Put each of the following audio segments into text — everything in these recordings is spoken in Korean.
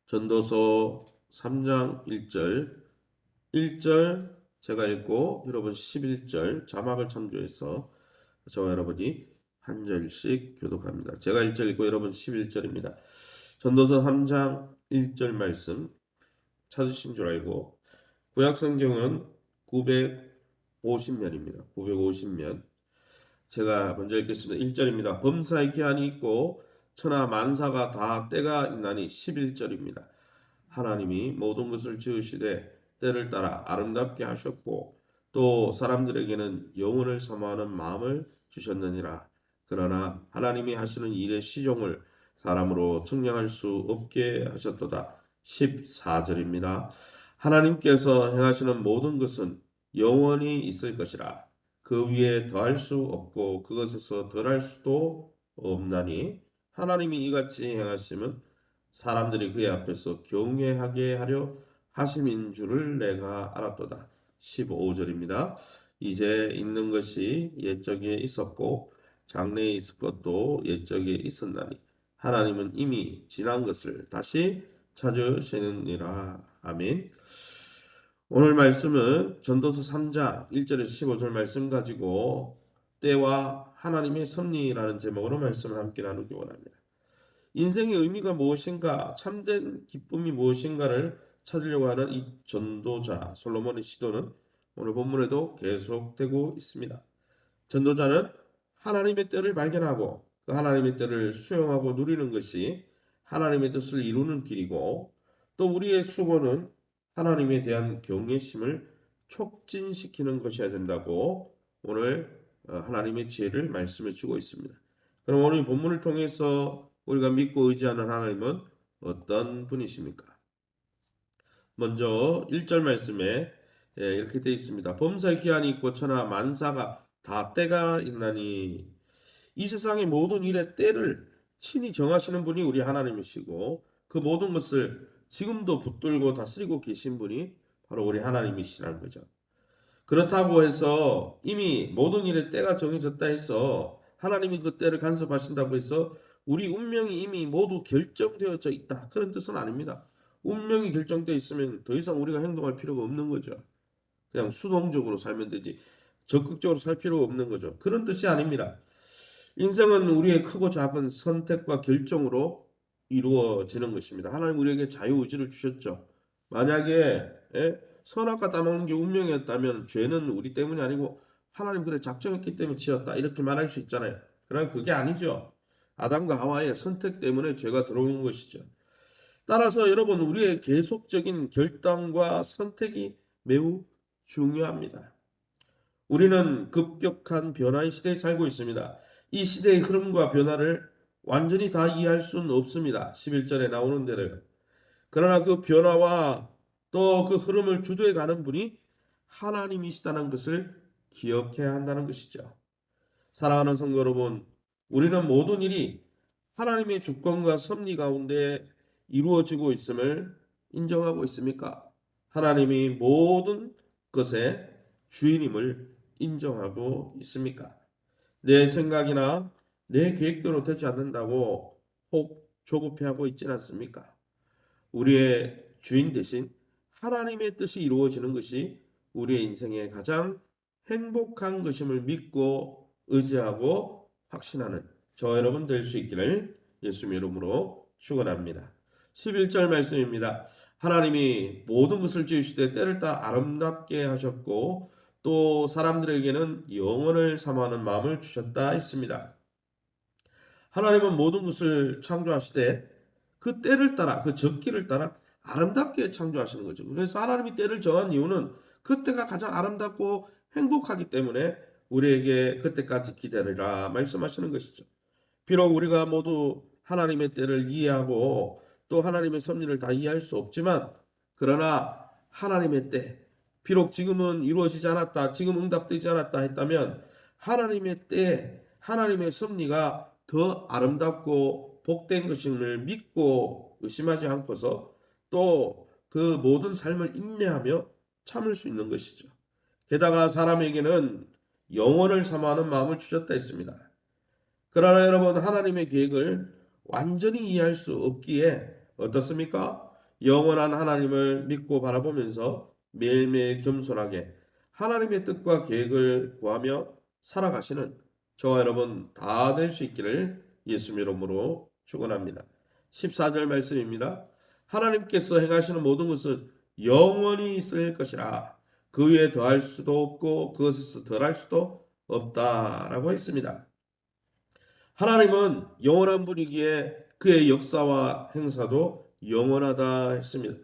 전도서 3장 1절 제가 읽고 여러분 11절 자막을 참조해서 저와 여러분이 한 절씩 교독합니다. 제가 1절 읽고 여러분 11절입니다. 전도서 3장 1절 말씀 찾으신 줄 알고 구약성경은 950면입니다. 950면 제가 먼저 읽겠습니다. 1절입니다. 범사에 기한이 있고 천하 만사가 다 때가 있나니 11절입니다. 하나님이 모든 것을 지으시되 때를 따라 아름답게 하셨고 또 사람들에게는 영혼을 사모하는 마음을 주셨느니라. 그러나 하나님이 하시는 일의 시종을 사람으로 측량할 수 없게 하셨도다. 14절입니다. 하나님께서 행하시는 모든 것은 영원히 있을 것이라. 그 위에 더할 수 없고 그것에서 덜할 수도 없나니 하나님이 이같이 행하시면 사람들이 그의 앞에서 경외하게 하려 하심인 줄을 내가 알았도다. 15절입니다. 이제 있는 것이 옛적에 있었고 장래에 있을 것도 옛적에 있었나니 하나님은 이미 지난 것을 다시 찾으시느니라. 아멘. 오늘 말씀은 전도서 3장 1절에서 15절 말씀 가지고 때와 하나님의 섭리라는 제목으로 말씀을 함께 나누기 원합니다. 인생의 의미가 무엇인가, 참된 기쁨이 무엇인가를 찾으려고 하는 이 전도자 솔로몬의 시도는 오늘 본문에도 계속되고 있습니다. 전도자는 하나님의 뜻을 발견하고 그 하나님의 뜻을 수용하고 누리는 것이 하나님의 뜻을 이루는 길이고 또 우리의 수고는 하나님에 대한 경외심을 촉진시키는 것이어야 된다고 오늘 하나님의 지혜를 말씀해 주고 있습니다. 그럼 오늘 본문을 통해서 우리가 믿고 의지하는 하나님은 어떤 분이십니까? 먼저 1절 말씀에 이렇게 되어 있습니다. 범사의 기한이 있고 천하 만사가 다 때가 있나니 이 세상의 모든 일의 때를 친히 정하시는 분이 우리 하나님이시고 그 모든 것을 지금도 붙들고 다스리고 계신 분이 바로 우리 하나님이시라는 거죠. 그렇다고 해서 이미 모든 일의 때가 정해졌다 해서 하나님이 그 때를 간섭하신다고 해서 우리 운명이 이미 모두 결정되어져 있다. 그런 뜻은 아닙니다. 운명이 결정되어 있으면 더 이상 우리가 행동할 필요가 없는 거죠. 그냥 수동적으로 살면 되지 적극적으로 살 필요가 없는 거죠. 그런 뜻이 아닙니다. 인생은 우리의 크고 작은 선택과 결정으로 이루어지는 것입니다. 하나님 우리에게 자유의지를 주셨죠. 만약에 선악과 따먹는 게 운명이었다면 죄는 우리 때문이 아니고 하나님 그래 작정했기 때문에 지었다 이렇게 말할 수 있잖아요. 그러나 그게 아니죠. 아담과 하와의 선택 때문에 죄가 들어오는 것이죠. 따라서 여러분 우리의 계속적인 결단과 선택이 매우 중요합니다. 우리는 급격한 변화의 시대에 살고 있습니다. 이 시대의 흐름과 변화를 완전히 다 이해할 수는 없습니다. 11절에 나오는 대로요. 그러나 그 변화와 또 그 흐름을 주도해 가는 분이 하나님이시다는 것을 기억해야 한다는 것이죠. 사랑하는 성도 여러분, 우리는 모든 일이 하나님의 주권과 섭리 가운데 이루어지고 있음을 인정하고 있습니까? 하나님이 모든 것의 주인임을 인정하고 있습니까? 내 생각이나 내 계획대로 되지 않는다고 혹 조급해하고 있지는 않습니까? 우리의 주인 대신 하나님의 뜻이 이루어지는 것이 우리의 인생의 가장 행복한 것임을 믿고 의지하고 확신하는 저 여러분 될 수 있기를 예수님 이름으로 축원합니다. 11절 말씀입니다. 하나님이 모든 것을 지으시되 때를 따라 아름답게 하셨고 또 사람들에게는 영원을 사모하는 마음을 주셨다 했습니다. 하나님은 모든 것을 창조하시되 그 때를 따라 그 적기를 따라 아름답게 창조하시는 거죠. 그래서 하나님이 때를 정한 이유는 그때가 가장 아름답고 행복하기 때문에 우리에게 그때까지 기다리라 말씀하시는 것이죠. 비록 우리가 모두 하나님의 때를 이해하고 또 하나님의 섭리를 다 이해할 수 없지만 그러나 하나님의 때 비록 지금은 이루어지지 않았다 지금 응답되지 않았다 했다면 하나님의 때 하나님의 섭리가 더 아름답고 복된 것임을 믿고 의심하지 않고서 또 그 모든 삶을 인내하며 참을 수 있는 것이죠. 게다가 사람에게는 영원을 사모하는 마음을 주셨다 했습니다. 그러나 여러분 하나님의 계획을 완전히 이해할 수 없기에 어떻습니까? 영원한 하나님을 믿고 바라보면서 매일매일 겸손하게 하나님의 뜻과 계획을 구하며 살아가시는 저와 여러분 다 될 수 있기를 예수님 이름으로 축원합니다. 14절 말씀입니다. 하나님께서 행하시는 모든 것은 영원히 있을 것이라 그 위에 더할 수도 없고 그것에서 덜할 수도 없다라고 했습니다. 하나님은 영원한 분이기에 그의 역사와 행사도 영원하다 했습니다.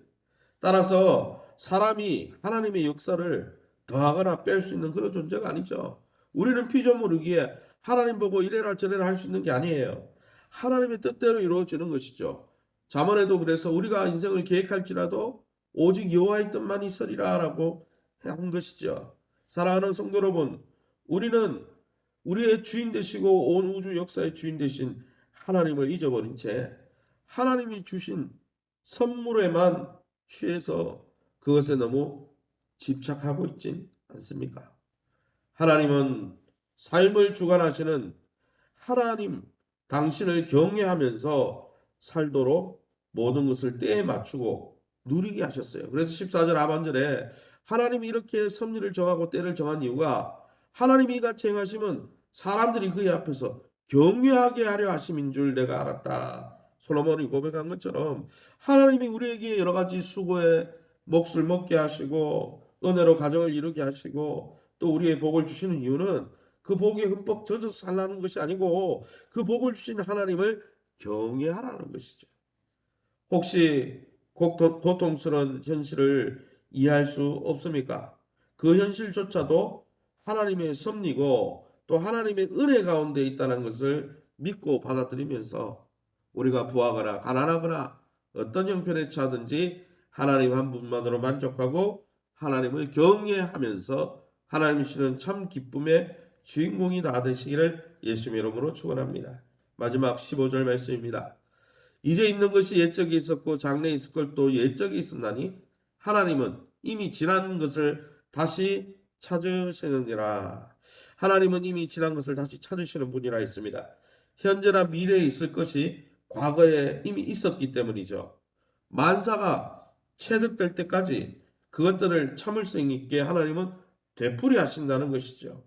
따라서 사람이 하나님의 역사를 더하거나 뺄 수 있는 그런 존재가 아니죠. 우리는 피조물이기에 하나님 보고 이래라 저래라 할 수 있는 게 아니에요. 하나님의 뜻대로 이루어지는 것이죠. 잠언에도 그래서 우리가 인생을 계획할지라도 오직 여호와의 뜻만 있으리라라고 한 것이죠. 사랑하는 성도 여러분, 우리는 우리의 주인 되시고 온 우주 역사의 주인 되신 하나님을 잊어버린 채 하나님이 주신 선물에만 취해서 그것에 너무 집착하고 있진 않습니까? 하나님은 삶을 주관하시는 하나님, 당신을 경외하면서 살도록 모든 것을 때에 맞추고 누리게 하셨어요. 그래서 14절 하반절에 하나님이 이렇게 섭리를 정하고 때를 정한 이유가 하나님이 이같이 행하시면 사람들이 그의 앞에서 경외하게 하려 하심인 줄 내가 알았다. 솔로몬이 고백한 것처럼 하나님이 우리에게 여러 가지 수고에 몫을 먹게 하시고 은혜로 가정을 이루게 하시고 또 우리의 복을 주시는 이유는 그 복에 흠뻑 젖어서 살라는 것이 아니고 그 복을 주신 하나님을 경외하라는 것이죠. 혹시 고통스러운 현실을 이해할 수 없습니까? 그 현실조차도 하나님의 섭리고 또 하나님의 은혜 가운데 있다는 것을 믿고 받아들이면서 우리가 부하거나 가난하거나 어떤 형편에 처하든지 하나님 한 분만으로 만족하고 하나님을 경외하면서 하나님 주시는 참 기쁨의 주인공이 다 되시기를 예수님의 이름으로 축원합니다. 마지막 15절 말씀입니다. 이제 있는 것이 옛적에 있었고 장래에 있을 걸 또 옛적에 있었나니 하나님은 이미 지난 것을 다시 찾으시느니라. 하나님은 이미 지난 것을 다시 찾으시는 분이라 했습니다. 현재나 미래에 있을 것이 과거에 이미 있었기 때문이죠. 만사가 체득될 때까지 그것들을 참을성 있게 하나님은 되풀이 하신다는 것이죠.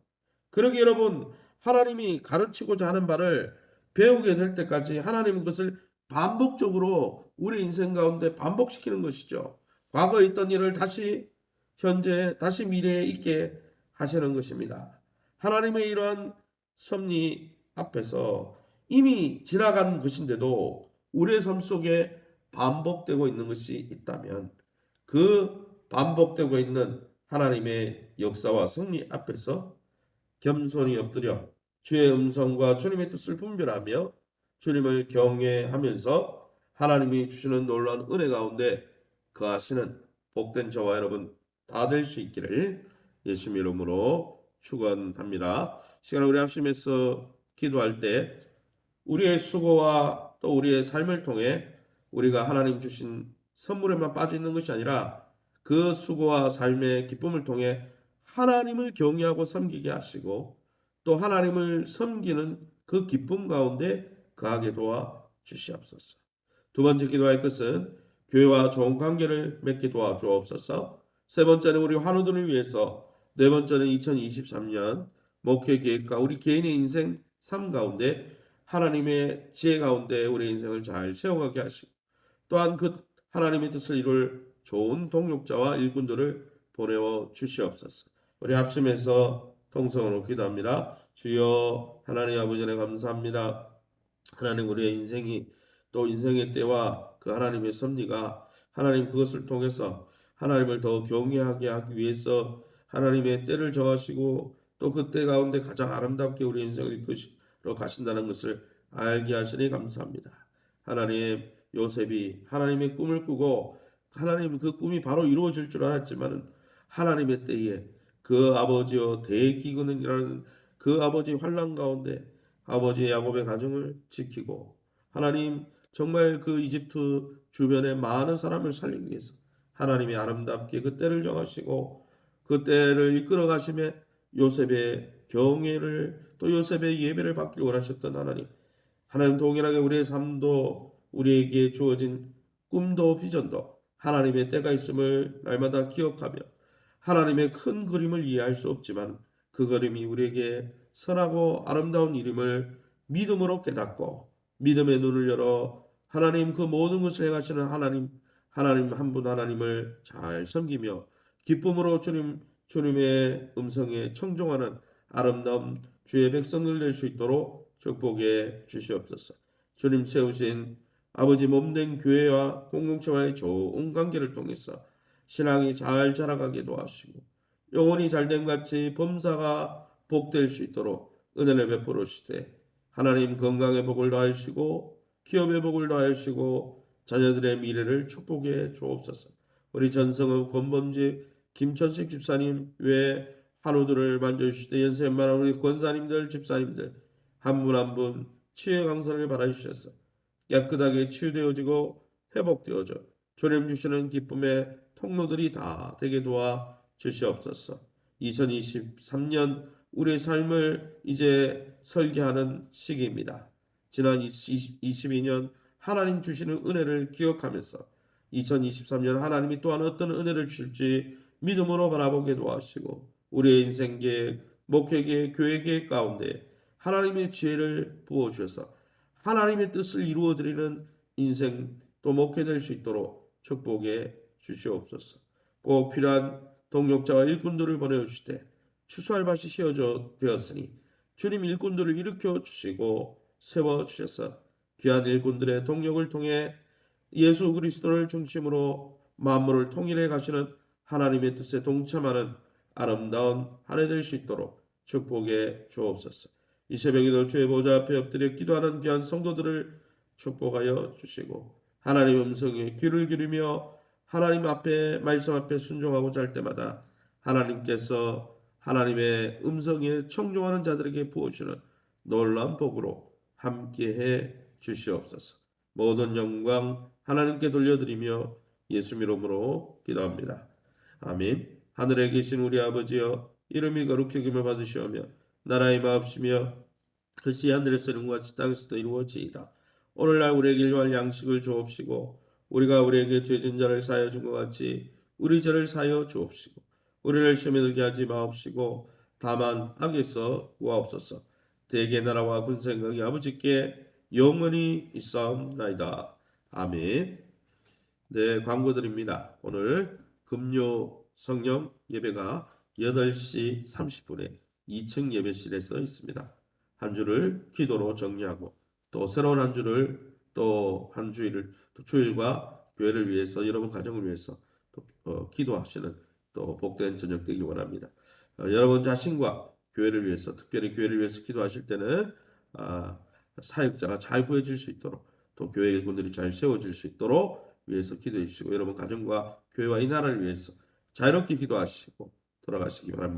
그러게 여러분, 하나님이 가르치고자 하는 바를 배우게 될 때까지 하나님은 그것을 반복적으로 우리 인생 가운데 반복시키는 것이죠. 과거에 있던 일을 다시 현재, 다시 미래에 있게 하시는 것입니다. 하나님의 이러한 섭리 앞에서 이미 지나간 것인데도 우리의 삶 속에 반복되고 있는 것이 있다면 그 반복되고 있는 하나님의 역사와 승리 앞에서 겸손히 엎드려 주의 음성과 주님의 뜻을 분별하며 주님을 경외하면서 하나님이 주시는 놀라운 은혜 가운데 거하시는 복된 저와 여러분 다 될 수 있기를 예수님 이름으로 축원합니다. 시간을 우리 합심해서 기도할 때 우리의 수고와 또 우리의 삶을 통해 우리가 하나님 주신 선물에만 빠져 있는 것이 아니라 그 수고와 삶의 기쁨을 통해 하나님을 경외하고 섬기게 하시고 또 하나님을 섬기는 그 기쁨 가운데 거하게 도와 주시옵소서. 두 번째 기도할 것은 교회와 좋은 관계를 맺게 도와 주옵소서. 세 번째는 우리 환우들을 위해서, 네 번째는 2023년 목회 계획과 우리 개인의 인생 삶 가운데 하나님의 지혜 가운데 우리 인생을 잘 세워가게 하시고 또한 그 하나님의 뜻을 이룰 좋은 동역자와 일꾼들을 보내어 주시옵소서. 우리 합심해서 통성으로 기도합니다. 주여 하나님 아버지 네 감사합니다. 하나님 우리의 인생이 또 인생의 때와 그 하나님의 섭리가 하나님 그것을 통해서 하나님을 더 경외하게 하기 위해서 하나님의 때를 정하시고 또 그 때 가운데 가장 아름답게 우리 인생을 이끌어 가신다는 것을 알게 하시니 감사합니다. 하나님 요셉이 하나님의 꿈을 꾸고 하나님 그 꿈이 바로 이루어질 줄 알았지만 하나님의 때에 그 아버지와 대기근이라는 그 아버지의 환난 가운데 아버지 야곱의 가정을 지키고 하나님 정말 그 이집트 주변의 많은 사람을 살리기 위해서 하나님이 아름답게 그 때를 정하시고 그 때를 이끌어 가심에 요셉의 경외를 또 요셉의 예배를 받기를 원하셨던 하나님 하나님 동일하게 우리의 삶도 우리에게 주어진 꿈도 비전도 하나님의 때가 있음을 날마다 기억하며 하나님의 큰 그림을 이해할 수 없지만 그 그림이 우리에게 선하고 아름다운 일임을 믿음으로 깨닫고 믿음의 눈을 열어 하나님 그 모든 것을 행하시는 하나님 한 분 하나님을 잘 섬기며 기쁨으로 주님의 음성에 청종하는 아름다운 주의 백성들 될 수 있도록 축복해 주시옵소서. 주님 세우신 아버지 몸된 교회와 공동체와의 좋은 관계를 통해서 신앙이 잘 자라가게 도와주시고 영혼이 잘됨 같이 범사가 복될 수 있도록 은혜를 베풀어 주시되 하나님 건강의 복을 더하시고 기업의 복을 더하시고 자녀들의 미래를 축복해 주옵소서. 우리 전성읍 권범지 김천식 집사님 외 한우들을 만져주시되 연세만한 우리 권사님들 집사님들 한 분 한 분 치유의 강선을 바라주셔서 깨끗하게 치유되어지고 회복되어져 주님 주시는 기쁨의 통로들이 다 되게 도와 주시옵소서. 2023년 우리의 삶을 이제 설계하는 시기입니다. 지난 2022년 하나님 주시는 은혜를 기억하면서 2023년 하나님이 또한 어떤 은혜를 주실지 믿음으로 바라보게 도와주시고 우리의 인생 계획, 목회 계획, 교회 계획 가운데 하나님의 지혜를 부어주셔서 하나님의 뜻을 이루어드리는 인생 또 목회 될 수 있도록 축복해 주시옵소서. 꼭 필요한 동역자와 일꾼들을 보내주시되 추수할 밭이 씌어져 되었으니 주님 일꾼들을 일으켜 주시고 세워 주셔서 귀한 일꾼들의 동역을 통해 예수 그리스도를 중심으로 만물을 통일해 가시는 하나님의 뜻에 동참하는 아름다운 한 해 될 수 있도록 축복해 주옵소서. 이 새벽에도 주의 보좌 앞에 엎드려 기도하는 귀한 성도들을 축복하여 주시고 하나님 음성에 귀를 기르며 하나님 앞에 말씀 앞에 순종하고자 할 때마다 하나님께서 하나님의 음성에 청종하는 자들에게 부어주는 놀라운 복으로 함께해 주시옵소서. 모든 영광 하나님께 돌려드리며 예수 이름으로 기도합니다. 아멘. 하늘에 계신 우리 아버지여 이름이 거룩히 여김을 받으시오며 나라의 마옵시며 글씨 하늘에서 이룬 것 같이 땅에서도 이루어지이다. 오늘날 우리에게 일용할 양식을 주옵시고 우리가 우리에게 죄진 자를 사하여 준 것 같이 우리 죄를 사하여 주옵시고 우리를 시험에 들게 하지 마옵시고 다만 악에서 구하옵소서. 대개 나라와 군생각이 아버지께 영원히 있사옵나이다. 아멘. 네, 광고 드립니다. 오늘 금요 성령 예배가 8시 30분에 2층 예배실에서 있습니다. 한 주를 기도로 정리하고 또 새로운 한 주를 또 한 주일을 또 주일과 교회를 위해서 여러분 가정을 위해서 또 기도하시는 또 복된 저녁 되길 원합니다. 여러분 자신과 교회를 위해서 특별히 교회를 위해서 기도하실 때는 사역자가 잘 구해질 수 있도록 또 교회 일꾼들이 잘 세워질 수 있도록 위해서 기도해 주시고 여러분 가정과 교회와 이 나라를 위해서 자유롭게 기도하시고 돌아가시기 바랍니다.